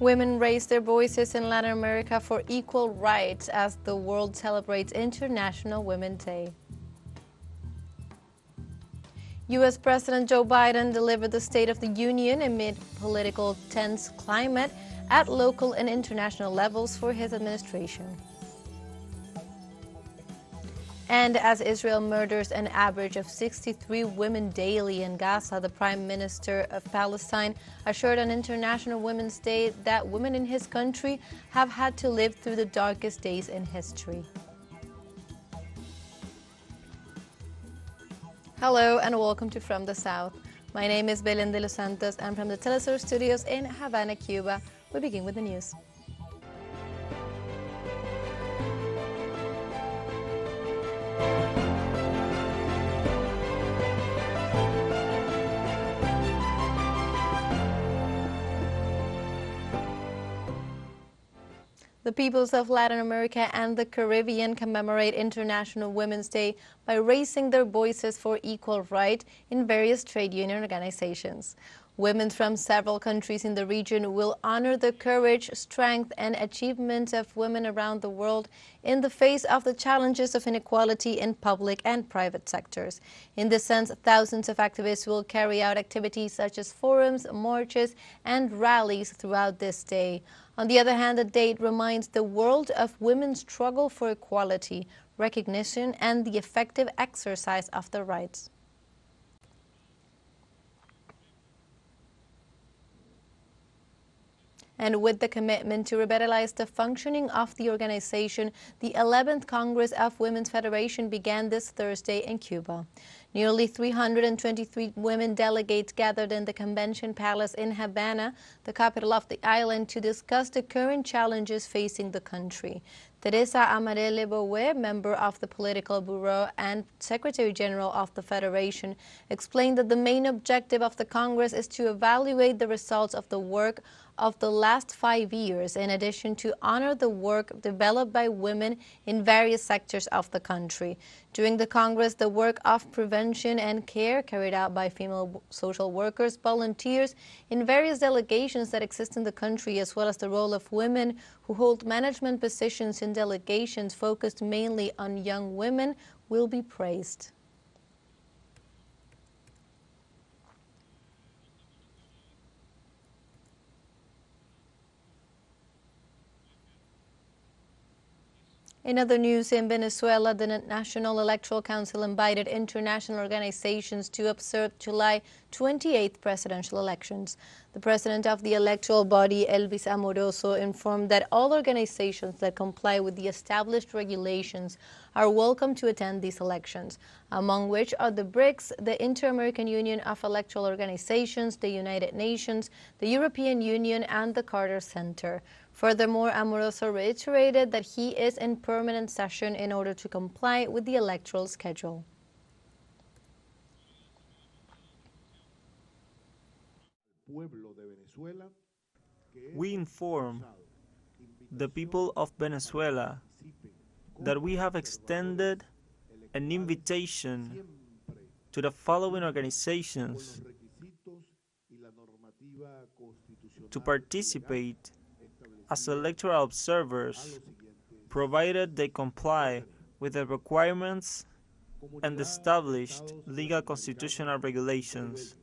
Women raise their voices in Latin America for equal rights as the world celebrates International Women's Day. U.S. President Joe Biden delivered the State of the Union amid political tense climate at local and international levels for his administration. And as Israel murders an average of 63 women daily in Gaza, the Prime Minister of Palestine assured on International Women's Day that women in his country have had to live through the darkest days in history. Hello and welcome to From the South. My name is Belén de los Santos and from the TeleSUR studios in Havana, Cuba, we begin with the news. The peoples of Latin America and the Caribbean commemorate International Women's Day by raising their voices for equal rights in various trade union organizations. Women from several countries in the region will honor the courage, strength, and achievements of women around the world in the face of the challenges of inequality in public and private sectors. In this sense, thousands of activists will carry out activities such as forums, marches, and rallies throughout this day. On the other hand, the date reminds the world of women's struggle for equality, recognition, and the effective exercise of their rights. And with the commitment to revitalize the functioning of the organization, the 11th Congress of Women's Federation began this Thursday in Cuba. Nearly 323 women delegates gathered in the Convention Palace in Havana, the capital of the island, to discuss the current challenges facing the country. Teresa Amarele Bowe, member of the Political Bureau and Secretary General of the Federation, explained that the main objective of the Congress is to evaluate the results of the work of the last 5 years, in addition to honor the work developed by women in various sectors of the country. During the Congress, the work of prevention and care carried out by female social workers, volunteers in various delegations that exist in the country, as well as the role of women who hold management positions in delegations focused mainly on young women, will be praised. In other news, in Venezuela, the National Electoral Council invited international organizations to observe July 28th presidential elections. The president of the electoral body, Elvis Amoroso, informed that all organizations that comply with the established regulations are welcome to attend these elections, among which are the BRICS, the Inter-American Union of Electoral Organizations, the United Nations, the European Union, and the Carter Center. Furthermore, Amoroso reiterated that he is in permanent session in order to comply with the electoral schedule. We inform the people of Venezuela that we have extended an invitation to the following organizations to participate as electoral observers, provided they comply with the requirements and established legal constitutional regulations.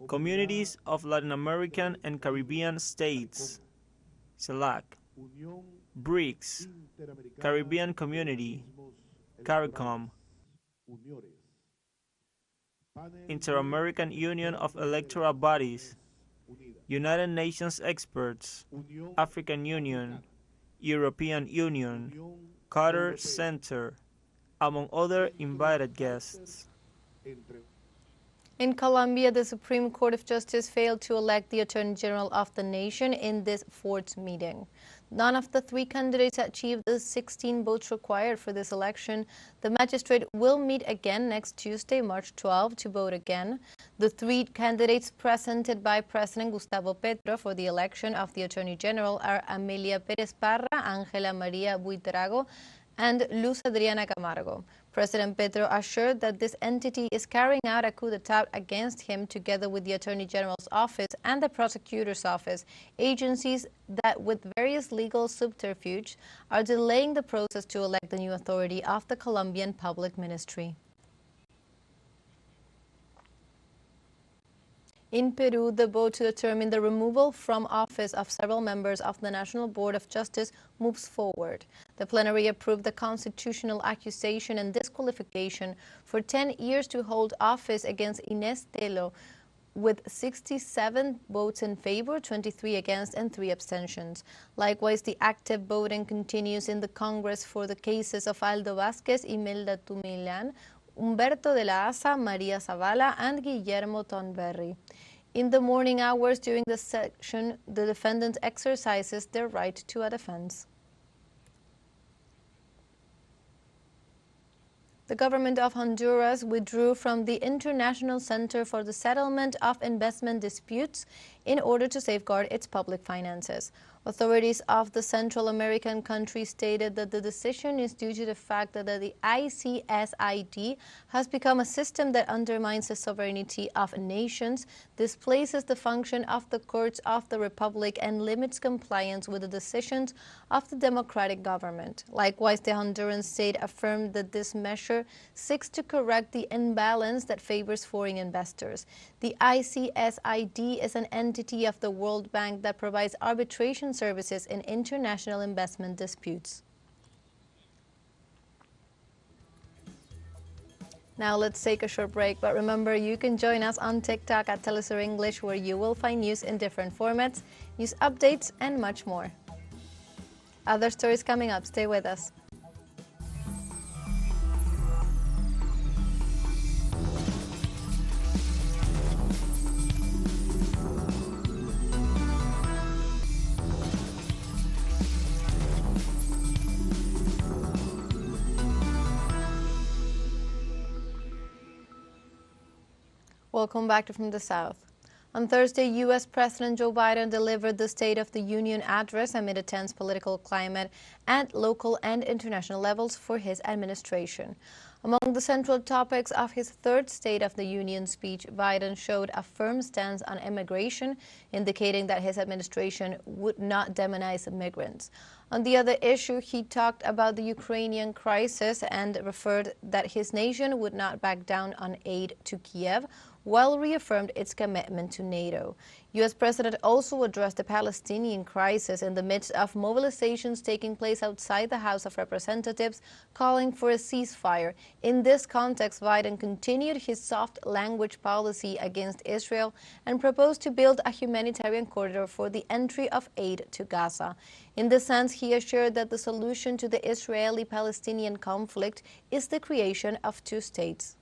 Communities of Latin American and Caribbean states, CELAC, BRICS, Caribbean Community, CARICOM, Inter-American Union of Electoral Bodies, United Nations experts, African Union, European Union, Carter Center, among other invited guests. In Colombia, the Supreme Court of Justice failed to elect the Attorney General of the nation in this fourth meeting. None of the three candidates achieved the 16 votes required for this election. The magistrate will meet again next Tuesday, March 12, to vote again. The three candidates presented by President Gustavo Petro for the election of the Attorney General are Amelia Pérez Parra, Ángela María Buitrago, and Luz Adriana Camargo. President Petro assured that this entity is carrying out a coup d'etat against him together with the Attorney General's office and the prosecutor's office, agencies that with various legal subterfuge are delaying the process to elect the new authority of the Colombian Public Ministry. In Peru, the vote to determine the removal from office of several members of the National Board of Justice moves forward. The plenary approved the constitutional accusation and disqualification for 10 years to hold office against Inés Telo, with 67 votes in favor, 23 against, and 3 abstentions. Likewise, the active voting continues in the Congress for the cases of Aldo Vázquez, Imelda Tumilan, Humberto de la Asa, Maria Zavala, and Guillermo Tonberry. In the morning hours during the session, the defendant exercises their right to a defense. The government of Honduras withdrew from the International Center for the Settlement of Investment Disputes in order to safeguard its public finances. Authorities of the Central American country stated that the decision is due to the fact that the ICSID has become a system that undermines the sovereignty of nations, displaces the function of the courts of the republic, and limits compliance with the decisions of the democratic government. Likewise, the Honduran state affirmed that this measure seeks to correct the imbalance that favors foreign investors. The ICSID is an entity of the World Bank that provides arbitration services in international investment disputes. Now let's take a short break, but remember you can join us on TikTok at TeleSUR English, where you will find news in different formats, news updates, and much more. Other stories coming up. Stay with us. Welcome back to From the South. On Thursday, U.S. President Joe Biden delivered the State of the Union address amid a tense political climate at local and international levels for his administration. Among the central topics of his third State of the Union speech, Biden showed a firm stance on immigration, indicating that his administration would not demonize immigrants. On the other issue, he talked about the Ukrainian crisis and referred that his nation would not back down on aid to Kiev, while reaffirmed its commitment to NATO. U.S. President also addressed the Palestinian crisis in the midst of mobilizations taking place outside the House of Representatives, calling for a ceasefire. In this context, Biden continued his soft language policy against Israel and proposed to build a humanitarian corridor for the entry of aid to Gaza. In this sense, he assured that the solution to the Israeli-Palestinian conflict is the creation of two states.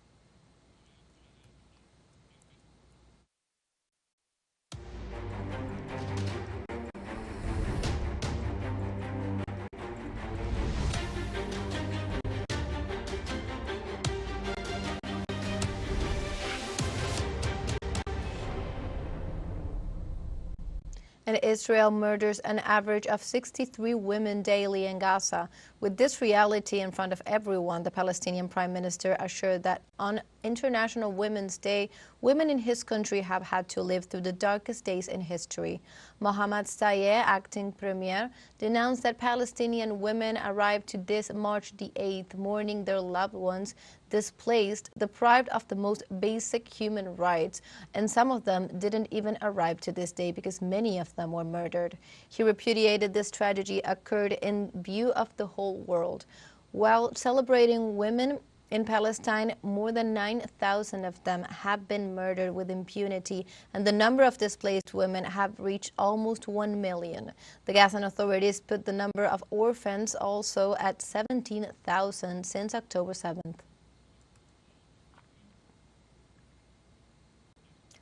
And Israel murders an average of 63 women daily in Gaza. With this reality in front of everyone, the Palestinian Prime Minister assured that on International Women's Day, women in his country have had to live through the darkest days in history. Mohammad Sayeh, acting premier, denounced that Palestinian women arrived to this March the 8th, mourning their loved ones displaced, deprived of the most basic human rights, and some of them didn't even arrive to this day because many of them were murdered. He repudiated this tragedy occurred in view of the whole world. While celebrating women in Palestine, more than 9,000 of them have been murdered with impunity, and the number of displaced women have reached almost 1 million. The Gazan authorities put the number of orphans also at 17,000 since October 7th.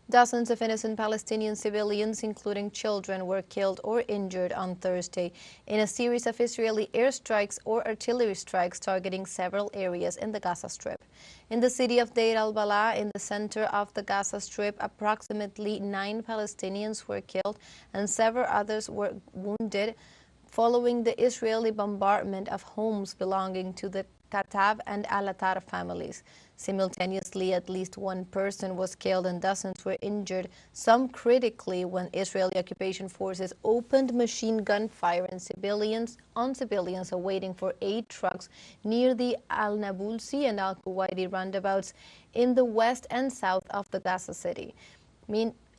Dozens of innocent Palestinian civilians, including children, were killed or injured on Thursday in a series of Israeli airstrikes or artillery strikes targeting several areas in the Gaza Strip. In the city of Deir al-Balah, in the center of the Gaza Strip, approximately 9 Palestinians were killed and several others were wounded following the Israeli bombardment of homes belonging to the Katav and Al-Attar families. Simultaneously, at least one person was killed and dozens were injured, some critically, when Israeli occupation forces opened machine gun fire on civilians awaiting for aid trucks near the Al-Nabulsi and Al-Kuwaiti roundabouts in the west and south of the Gaza city.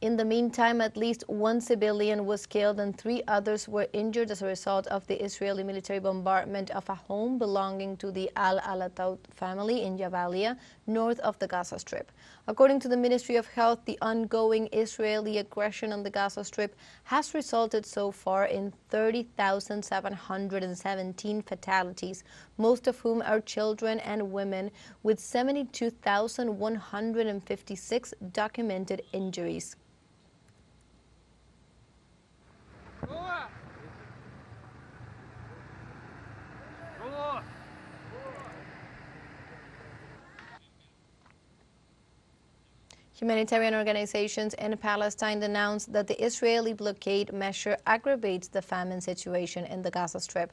In the meantime, at least one civilian was killed and 3 others were injured as a result of the Israeli military bombardment of a home belonging to the Al-Alatout family in Jabalia, north of the Gaza Strip. According to the Ministry of Health, the ongoing Israeli aggression on the Gaza Strip has resulted so far in 30,717 fatalities, most of whom are children and women, with 72,156 documented injuries. Humanitarian organizations in Palestine announced that the Israeli blockade measure aggravates the famine situation in the Gaza Strip.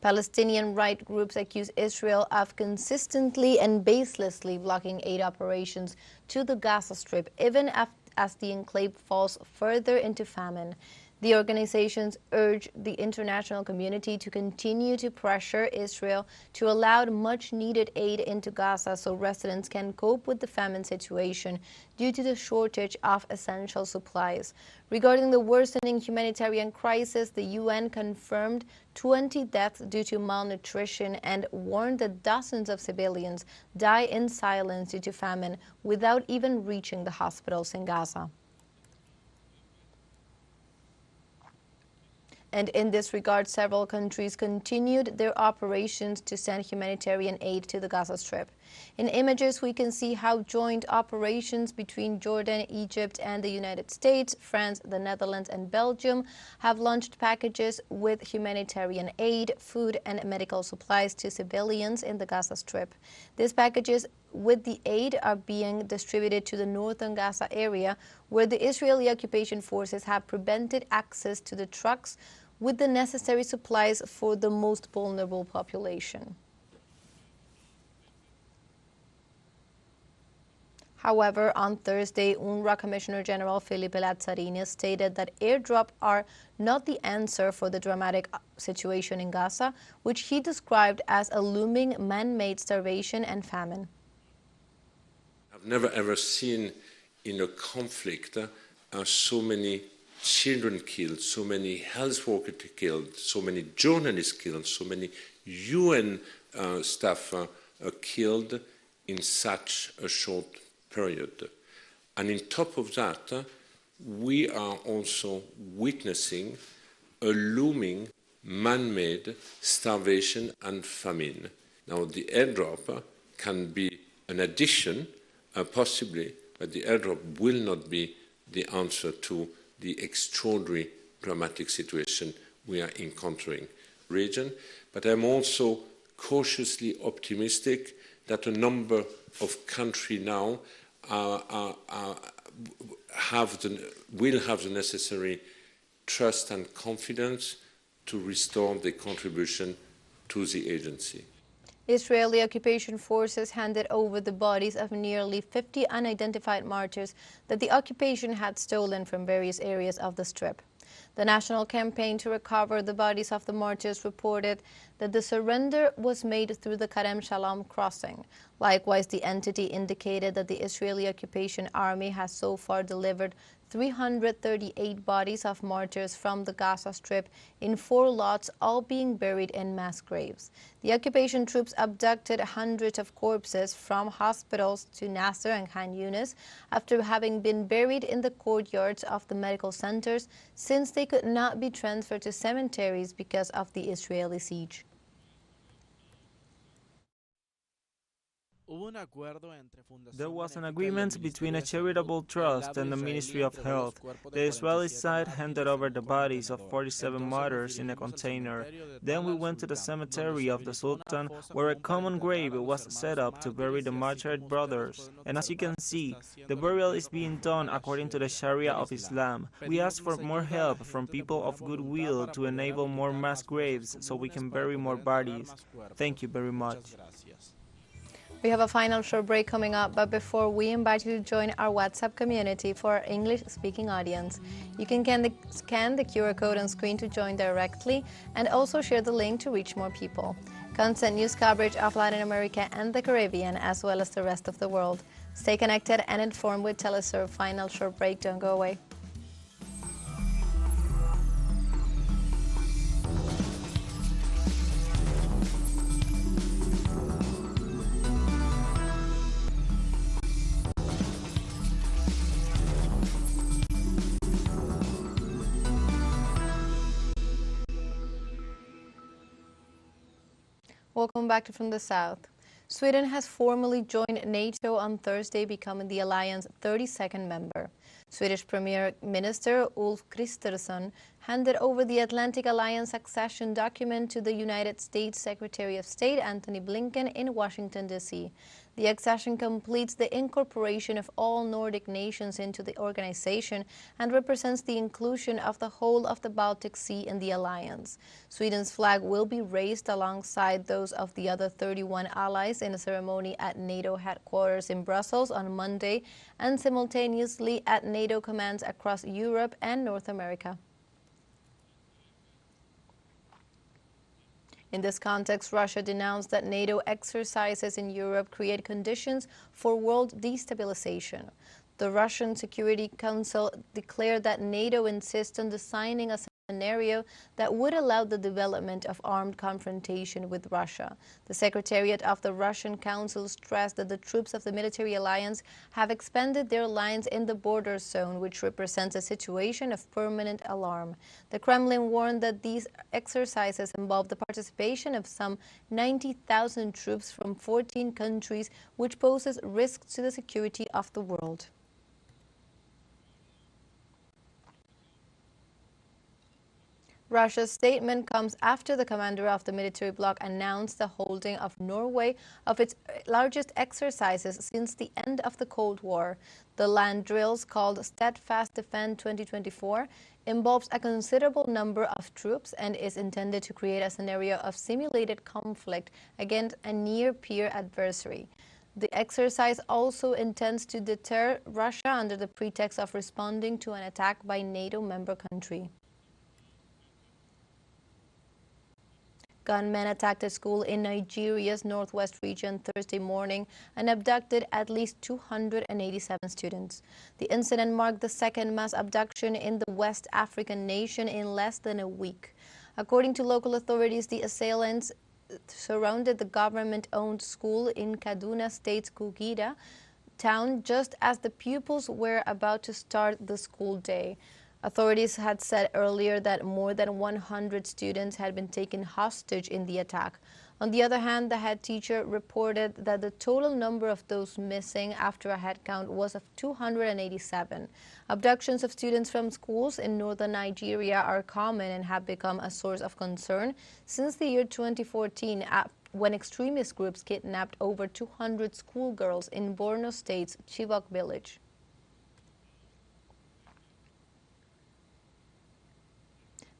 Palestinian right groups accuse Israel of consistently and baselessly blocking aid operations to the Gaza Strip, even as the enclave falls further into famine. The organizations urge the international community to continue to pressure Israel to allow much-needed aid into Gaza so residents can cope with the famine situation due to the shortage of essential supplies. Regarding the worsening humanitarian crisis, the UN confirmed 20 deaths due to malnutrition and warned that dozens of civilians die in silence due to famine without even reaching the hospitals in Gaza. And in this regard, several countries continued their operations to send humanitarian aid to the Gaza Strip. In images, we can see how joint operations between Jordan, Egypt, and the United States, France, the Netherlands, and Belgium have launched packages with humanitarian aid, food, and medical supplies to civilians in the Gaza Strip. These packages with the aid are being distributed to the northern Gaza area, where the Israeli occupation forces have prevented access to the trucks with the necessary supplies for the most vulnerable population. However, on Thursday, UNRWA Commissioner General Filipe Lazzarini stated that airdrops are not the answer for the dramatic situation in Gaza, which he described as a looming man-made starvation and famine. I've never ever seen in a conflict so many children killed, so many health workers killed, so many journalists killed, so many UN staff killed in such a short period. And on top of that, we are also witnessing a looming man-made starvation and famine. Now, the airdrop can be an addition, possibly, but the airdrop will not be the answer to the extraordinary dramatic situation we are encountering region. But I'm also cautiously optimistic that a number of countries now will have the necessary trust and confidence to restore their contribution to the agency. Israeli occupation forces handed over the bodies of nearly 50 unidentified martyrs that the occupation had stolen from various areas of the Strip. The National Campaign to Recover the Bodies of the Martyrs reported that the surrender was made through the Karem Shalom crossing. Likewise, the entity indicated that the Israeli occupation army has so far delivered 338 bodies of martyrs from the Gaza Strip in 4 lots, all being buried in mass graves. The occupation troops abducted hundreds of corpses from hospitals to Nasser and Khan Yunis after having been buried in the courtyards of the medical centers since they could not be transferred to cemeteries because of the Israeli siege. There was an agreement between a charitable trust and the Ministry of Health. The Israeli side handed over the bodies of 47 martyrs in a container. Then we went to the cemetery of the Sultan, where a common grave was set up to bury the martyred brothers. And as you can see, the burial is being done according to the Sharia of Islam. We asked for more help from people of goodwill to enable more mass graves so we can bury more bodies. Thank you very much. We have a final short break coming up, but before we invite you to join our WhatsApp community for our English-speaking audience. You can scan the QR code on screen to join directly and also share the link to reach more people. Constant news coverage of Latin America and the Caribbean, as well as the rest of the world. Stay connected and informed with TeleSUR. Final short break. Don't go away. Welcome back to From the South. Sweden has formally joined NATO on Thursday, becoming the alliance's 32nd member. Swedish Premier Minister Ulf Kristersson handed over the Atlantic Alliance accession document to the United States Secretary of State Antony Blinken in Washington, D.C. The accession completes the incorporation of all Nordic nations into the organization and represents the inclusion of the whole of the Baltic Sea in the alliance. Sweden's flag will be raised alongside those of the other 31 allies in a ceremony at NATO headquarters in Brussels on Monday and simultaneously at NATO commands across Europe and North America. In this context, Russia denounced that NATO exercises in Europe create conditions for world destabilization. The Russian Security Council declared that NATO insists on designing a scenario that would allow the development of armed confrontation with Russia. The Secretariat of the Russian Council stressed that the troops of the military alliance have expanded their lines in the border zone, which represents a situation of permanent alarm. The Kremlin warned that these exercises involve the participation of some 90,000 troops from 14 countries, which poses risks to the security of the world. Russia's statement comes after the commander of the military bloc announced the holding of Norway of its largest exercises since the end of the Cold War. The land drills, called Steadfast Defend 2024, involves a considerable number of troops and is intended to create a scenario of simulated conflict against a near-peer adversary. The exercise also intends to deter Russia under the pretext of responding to an attack by NATO member country. Gunmen attacked a school in Nigeria's northwest region Thursday morning and abducted at least 287 students. The incident marked the second mass abduction in the West African nation in less than a week. According to local authorities, the assailants surrounded the government-owned school in Kaduna State's Kugida town just as the pupils were about to start the school day. Authorities had said earlier that more than 100 students had been taken hostage in the attack. On the other hand, the head teacher reported that the total number of those missing after a head count was of 287. Abductions of students from schools in northern Nigeria are common and have become a source of concern since the year 2014, when extremist groups kidnapped over 200 schoolgirls in Borno State's Chibok village.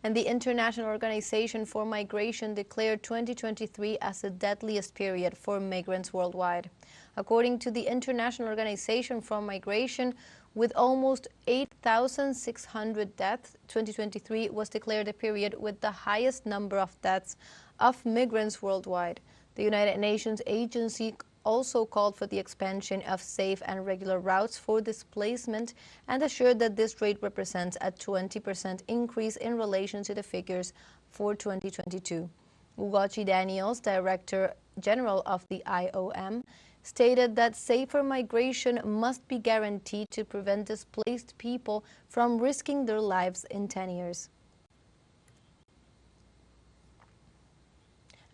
And the International Organization for Migration declared 2023 as the deadliest period for migrants worldwide. According to the International Organization for Migration, with almost 8,600 deaths, 2023 was declared a period with the highest number of deaths of migrants worldwide. The United Nations agency also called for the expansion of safe and regular routes for displacement and assured that this rate represents a 20% increase in relation to the figures for 2022. Ugochi Daniels, Director General of the IOM, stated that safer migration must be guaranteed to prevent displaced people from risking their lives in 10 years.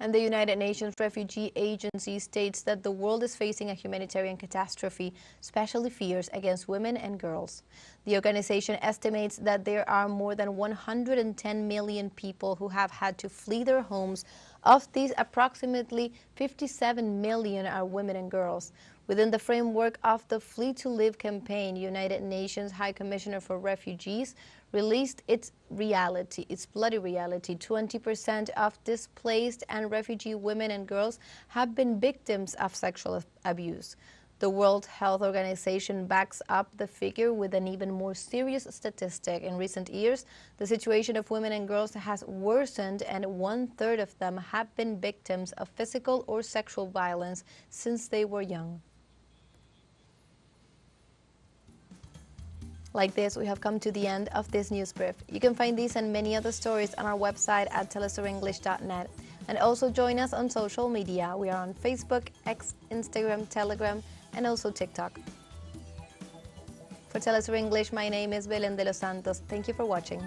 And the United Nations Refugee Agency states that the world is facing a humanitarian catastrophe, especially fears against women and girls. The organization estimates that there are more than 110 million people who have had to flee their homes. Of these, approximately 57 million are women and girls. Within the framework of the Flee to Live campaign, United Nations High Commissioner for Refugees released its bloody reality. 20% of displaced and refugee women and girls have been victims of sexual abuse. The World Health Organization backs up the figure with an even more serious statistic. In recent years, the situation of women and girls has worsened, and 1/3 of them have been victims of physical or sexual violence since they were young. Like this, we have come to the end of this news brief. You can find these and many other stories on our website at telesurenglish.net. And also join us on social media. We are on Facebook, X, Instagram, Telegram, and also TikTok. For TeleSUR English, my name is Belén de los Santos. Thank you for watching.